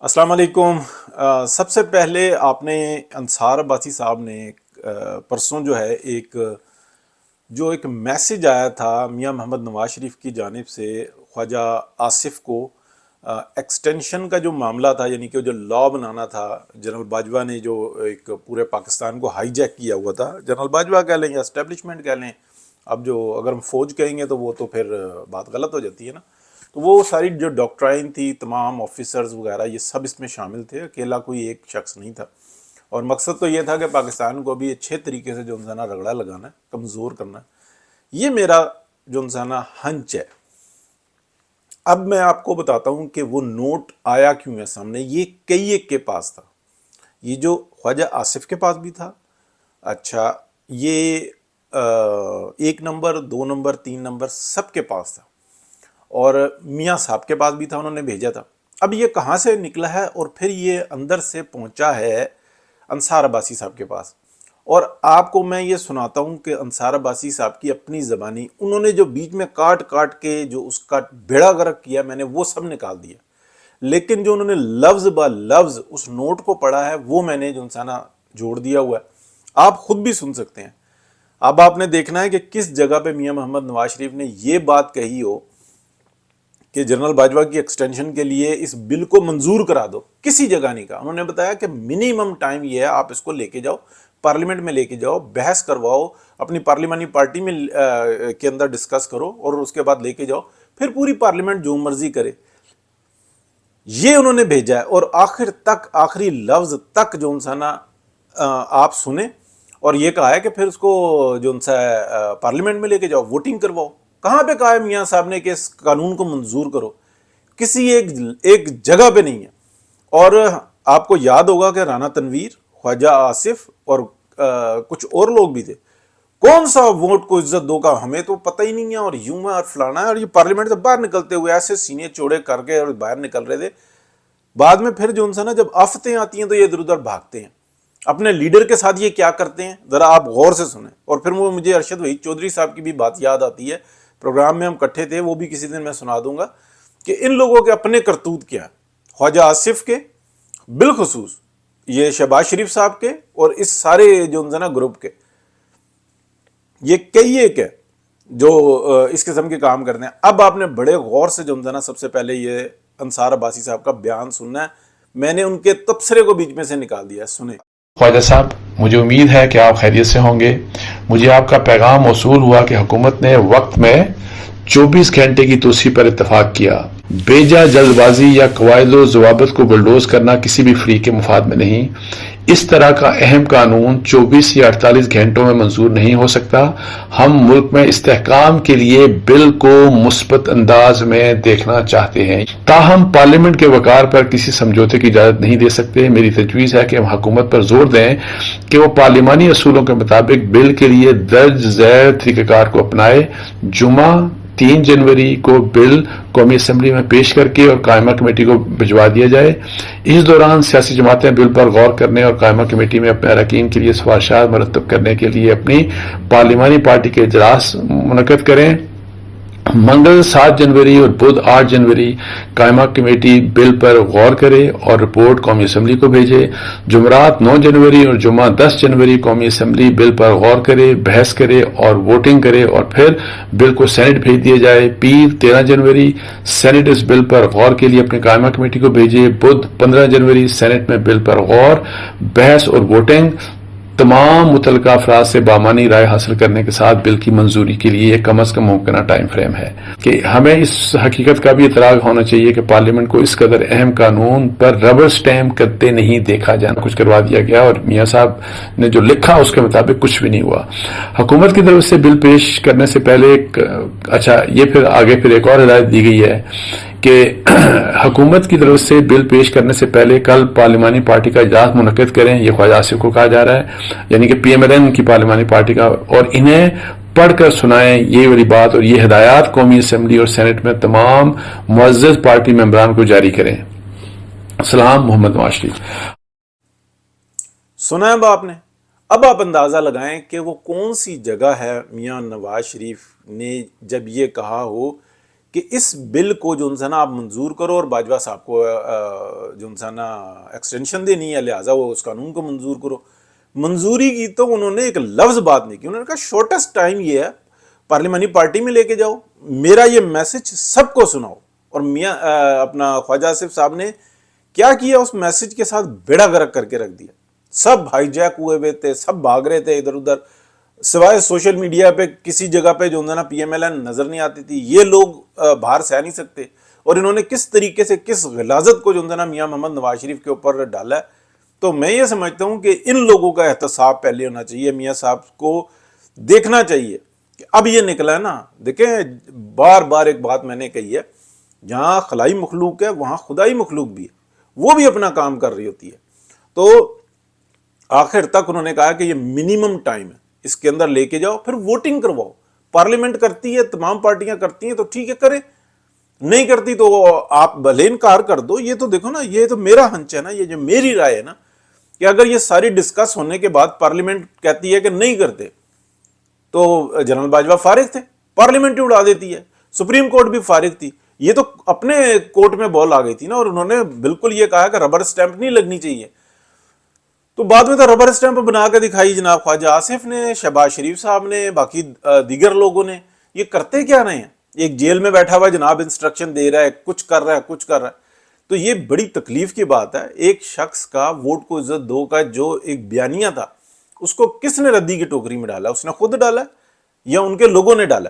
السلام علیکم۔ سب سے پہلے آپ نے انصار عباسی صاحب نے پرسوں جو ایک میسج آیا تھا میاں محمد نواز شریف کی جانب سے خواجہ آصف کو، ایکسٹینشن کا جو معاملہ تھا، یعنی کہ جو لا بنانا تھا، جنرل باجوہ نے جو ایک پورے پاکستان کو ہائی جیک کیا ہوا تھا، جنرل باجوہ کہہ لیں یا اسٹیبلشمنٹ کہہ لیں، اب جو اگر ہم فوج کہیں گے تو وہ تو پھر بات غلط ہو جاتی ہے نا۔ تو وہ ساری جو ڈاکٹرائن تھی، تمام آفیسرز وغیرہ یہ سب اس میں شامل تھے، اکیلا کوئی ایک شخص نہیں تھا، اور مقصد تو یہ تھا کہ پاکستان کو بھی اچھے طریقے سے جو انسانہ رگڑا لگانا ہے، کمزور کرنا ہے۔ یہ میرا جو انسانہ ہنچ ہے۔ اب میں آپ کو بتاتا ہوں کہ وہ نوٹ آیا کیوں ہے سامنے۔ یہ کئی ایک کے پاس تھا، یہ جو خواجہ آصف کے پاس بھی تھا، اچھا یہ ایک نمبر، دو نمبر، تین نمبر سب کے پاس تھا، اور میاں صاحب کے پاس بھی تھا، انہوں نے بھیجا تھا۔ اب یہ کہاں سے نکلا ہے اور پھر یہ اندر سے پہنچا ہے انصار عباسی صاحب کے پاس۔ اور آپ کو میں یہ سناتا ہوں کہ انصار عباسی صاحب کی اپنی زبانی، انہوں نے جو بیچ میں کاٹ کاٹ کے جو اس کا بیڑا غرق کیا، میں نے وہ سب نکال دیا، لیکن جو انہوں نے لفظ با لفظ اس نوٹ کو پڑھا ہے وہ میں نے جو انسانہ جوڑ دیا ہوا ہے، آپ خود بھی سن سکتے ہیں۔ اب آپ نے دیکھنا ہے کہ کس جگہ پہ میاں محمد نواز شریف نے یہ بات کہی ہو کہ جنرل باجوہ کی ایکسٹینشن کے لیے اس بل کو منظور کرا دو، کسی جگہ نہیں کہا۔ انہوں نے بتایا کہ منیمم ٹائم یہ ہے، آپ اس کو لے کے جاؤ، پارلیمنٹ میں لے کے جاؤ، بحث کرواؤ، اپنی پارلیمانی پارٹی میں کے اندر ڈسکس کرو، اور اس کے بعد لے کے جاؤ، پھر پوری پارلیمنٹ جو مرضی کرے۔ یہ انہوں نے بھیجا ہے، اور آخر تک، آخری لفظ تک جو انسانہ آپ سنیں، اور یہ کہا ہے کہ پھر اس کو جو ان سے پارلیمنٹ میں لے کے جاؤ، ووٹنگ کرواؤ۔ کہاں پہ کہا ہے میاں صاحب نے کہ اس قانون کو منظور کرو؟ کسی ایک جگہ پہ نہیں ہے۔ اور آپ کو یاد ہوگا کہ رانا تنویر، خواجہ آصف اور کچھ اور لوگ بھی تھے، کون سا ووٹ کو عزت دو کا ہمیں تو پتہ ہی نہیں ہے، اور یوں ہے اور فلانا ہے، اور یہ پارلیمنٹ سے باہر نکلتے ہوئے ایسے سینے چوڑے کر کے اور باہر نکل رہے تھے۔ بعد میں پھر جو ان سے نا جب آفتیں آتی ہیں تو یہ ادھر ادھر بھاگتے ہیں۔ اپنے لیڈر کے ساتھ یہ کیا کرتے ہیں ذرا آپ غور سے سنیں۔ اور پھر وہ مجھے ارشد وحید چودھری صاحب کی بھی بات یاد آتی ہے، پروگرام میں ہم کٹھے تھے، وہ بھی کسی دن میں سنا دوں گا کہ ان لوگوں کے اپنے کرتوت کیا ہے، خواجہ آصف کے بالخصوص، یہ شہباز شریف صاحب کے، اور اس سارے جو ان سے نا گروپ کے۔ یہ کئی ایک ہے جو اس قسم کے کام کرتے ہیں۔ اب آپ نے بڑے غور سے جو ان سے نا سب سے پہلے یہ انصار عباسی صاحب کا بیان سننا ہے، میں نے ان کے تبصرے کو بیچ میں سے نکال دیا ہے، سنیں۔ خواجہ صاحب، مجھے امید ہے کہ آپ خیریت سے ہوں گے۔ مجھے آپ کا پیغام موصول ہوا کہ حکومت نے وقت میں 24 گھنٹے کی توسیع پر اتفاق کیا۔ بیجا جلد بازی یا قواعد و ضوابط کو بلڈوز کرنا کسی بھی فریق کے مفاد میں نہیں۔ اس طرح کا اہم قانون 24 یا 48 گھنٹوں میں منظور نہیں ہو سکتا۔ ہم ملک میں استحکام کے لیے بل کو مثبت انداز میں دیکھنا چاہتے ہیں، تاہم پارلیمنٹ کے وقار پر کسی سمجھوتے کی اجازت نہیں دے سکتے۔ میری تجویز ہے کہ ہم حکومت پر زور دیں کہ وہ پارلیمانی اصولوں کے مطابق بل کے لیے درج ذیل طریقہ کار کو اپنائے۔ جمعہ 3 جنوری کو بل قومی اسمبلی میں پیش کر کے اور قائمہ کمیٹی کو بھجوا دیا جائے۔ اس دوران سیاسی جماعتیں بل پر غور کرنے اور قائمہ کمیٹی میں اپنے اراکین کے لیے سفارشات مرتب کرنے کے لیے اپنی پارلیمانی پارٹی کے اجلاس منعقد کریں۔ منگل 7 جنوری اور بدھ 8 جنوری قائمہ کمیٹی بل پر غور کرے اور رپورٹ قومی اسمبلی کو بھیجے۔ جمعرات 9 جنوری اور جمعہ 10 جنوری قومی اسمبلی بل پر غور کرے، بحث کرے اور ووٹنگ کرے، اور پھر بل کو سینٹ بھیج دیا جائے۔ پیر 13 جنوری سینٹ اس بل پر غور کے لیے اپنی قائمہ کمیٹی کو بھیجے۔ بدھ 15 جنوری سینٹ میں بل پر غور، بحث اور ووٹنگ۔ تمام متعلقہ افراد سے بامانی رائے حاصل کرنے کے ساتھ بل کی منظوری کے لیے یہ کم از کم ممکنہ ٹائم فریم ہے کہ ہمیں اس حقیقت کا بھی اطلاع ہونا چاہیے کہ پارلیمنٹ کو اس قدر اہم قانون پر ربر سٹیمپ کرتے نہیں دیکھا جانا۔ کچھ کروا دیا گیا اور میاں صاحب نے جو لکھا اس کے مطابق کچھ بھی نہیں ہوا۔ حکومت کی طرف سے بل پیش کرنے سے پہلے یہ پھر آگے ایک اور ہدایت دی گئی ہے کہ حکومت کی طرف سے بل پیش کرنے سے پہلے کل پارلیمانی پارٹی کا اجلاس منعقد کریں۔ یہ خواجہ آصف کو کہا جا رہا ہے، یعنی کہ پی ایم ایل این کی پارلیمانی پارٹی کا، اور انہیں پڑھ کر سنائیں یہ والی بات، اور یہ ہدایات قومی اسمبلی اور سینٹ میں تمام معزز پارٹی ممبران کو جاری کریں۔ سلام، محمد نواز شریف۔ سنا ہے آپ نے؟ اب آپ اندازہ لگائیں کہ وہ کون سی جگہ ہے میاں نواز شریف نے جب یہ کہا ہو کہ اس بل کو جو ہے نا آپ منظور کرو اور باجوہ صاحب کو جو ہے نا ایکسٹینشن دینی ہے، لہٰذا وہ اس قانون کو منظور کرو. منظوری کی تو انہوں نے ایک لفظ بات نہیں کی. انہوں نے کہا شارٹیسٹ ٹائم یہ ہے، پارلیمانی پارٹی میں لے کے جاؤ، میرا یہ میسج سب کو سناؤ. اور میاں اپنا خواجہ آصف صاحب نے کیا کیا، اس میسج کے ساتھ بیڑا غرق کر کے رکھ دیا. سب ہائی جیک ہوئے ہوئے تھے، سب بھاگ رہے تھے ادھر ادھر، سوائے سوشل میڈیا پہ کسی جگہ پہ جو ہے نا پی ایم ایل این نظر نہیں آتی تھی. یہ لوگ باہر سہ نہیں سکتے. اور انہوں نے کس طریقے سے، کس غلاظت کو جو ہے نا میاں محمد نواز شریف کے اوپر ڈالا ہے. تو میں یہ سمجھتا ہوں کہ ان لوگوں کا احتساب پہلے ہونا چاہیے. میاں صاحب کو دیکھنا چاہیے کہ اب یہ نکلا ہے نا. دیکھیں بار بار ایک بات میں نے کہی ہے، جہاں خلائی مخلوق ہے وہاں خدائی مخلوق بھی ہے، وہ بھی اپنا کام کر رہی ہوتی ہے. تو آخر تک انہوں نے کہا کہ یہ منیمم ٹائم ہے، اس کے اندر لے کے جاؤ، پھر ووٹنگ کرواؤ. پارلیمنٹ کرتی ہے، تمام پارٹیاں کرتی ہیں تو ٹھیک ہے کریں، نہیں کرتی تو آپ بھلے انکار کر دو. یہ تو دیکھو نا، یہ تو میرا ہنچ ہے نا، یہ جو میری رائے ہے نا، کہ اگر یہ ساری ڈسکس ہونے کے بعد پارلیمنٹ کہتی ہے کہ نہیں کرتے تو جنرل باجوہ فارغ تھے، پارلیمنٹ ہی اڑا دیتی ہے، سپریم کورٹ بھی فارغ تھی. یہ تو اپنے کورٹ میں بال آ گئی تھی نا. اور انہوں نے بالکل یہ کہا کہ ربر سٹیمپ نہیں لگنی چاہیے. تو بعد میں تو ربر سٹیمپ بنا کے دکھائی جناب خواجہ آصف نے، شہباز شریف صاحب نے، باقی دیگر لوگوں نے. یہ کرتے کیا رہے ہیں؟ ایک جیل میں بیٹھا ہوا جناب انسٹرکشن دے رہا ہے، کچھ کر رہا ہے، کچھ کر رہا ہے. تو یہ بڑی تکلیف کی بات ہے. ایک شخص کا ووٹ کو عزت دو کا جو ایک بیانیہ تھا، اس کو کس نے ردی کی ٹوکری میں ڈالا؟ اس نے خود ڈالا یا ان کے لوگوں نے ڈالا؟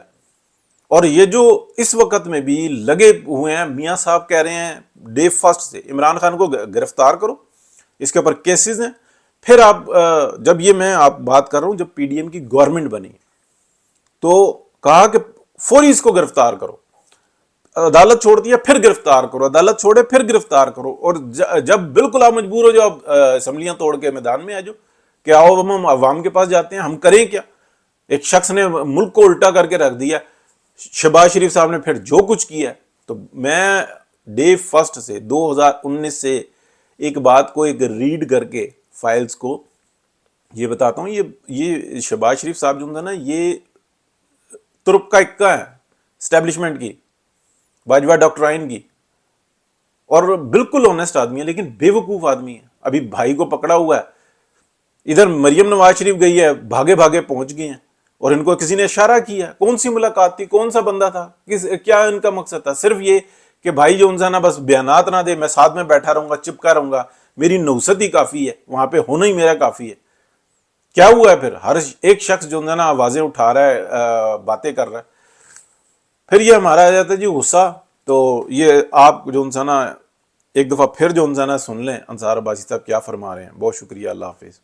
اور یہ جو اس وقت میں بھی لگے ہوئے ہیں، میاں صاحب کہہ رہے ہیں ڈے فرسٹ سے عمران خان کو گرفتار کرو، اس کے اوپر کیسز ہیں. پھر آپ جب یہ میں آپ بات کر رہا ہوں جب پی ڈی ایم کی گورنمنٹ بنی تو کہا کہ فوری اس کو گرفتار کرو. عدالت چھوڑ دیا پھر گرفتار کرو، عدالت چھوڑے پھر گرفتار کرو. اور جب بالکل آپ مجبور ہو جاؤ، اسمبلیاں توڑ کے میدان میں آ جاؤ کہ آؤ ہم عوام کے پاس جاتے ہیں، ہم کریں کیا؟ ایک شخص نے ملک کو الٹا کر کے رکھ دیا. شہباز شریف صاحب نے پھر جو کچھ کیا. تو میں ڈے فرسٹ سے 2019 سے ایک بات کو ایک ریڈ کر کے فائلز کو یہ بتاتا ہوں. یہ شہباز شریف صاحب جو ہے نا، یہ ترک کا اکا ہے اسٹیبلشمنٹ کی، باجوہ ڈاکٹرائن کی، اور بالکل آنیسٹ آدمی ہے لیکن بے وقوف آدمی ہے. ابھی بھائی کو پکڑا ہوا ہے، ادھر مریم نواز شریف گئی ہے، بھاگے بھاگے پہنچ گئے ہیں. اور ان کو کسی نے اشارہ کیا، کون سی ملاقات تھی، کون سا بندہ تھا، کیا ان کا مقصد تھا؟ صرف یہ کہ بھائی جو انسان بس بیانات نہ دے، میں ساتھ میں بیٹھا رہوں گا، چپکا رہوں گا، میری نوست ہی کافی ہے، وہاں پہ ہونا ہی میرا کافی ہے. کیا ہوا ہے پھر؟ ہر ایک شخص جو ہے نا آوازیں اٹھا رہا ہے، باتیں کر رہا ہے. پھر یہ ہمارا آ جاتا ہے جی غصہ. تو یہ آپ جو ہے نا ایک دفعہ پھر جو ہے نا سن لیں انصار عباسی صاحب کیا فرما رہے ہیں. بہت شکریہ، اللہ حافظ.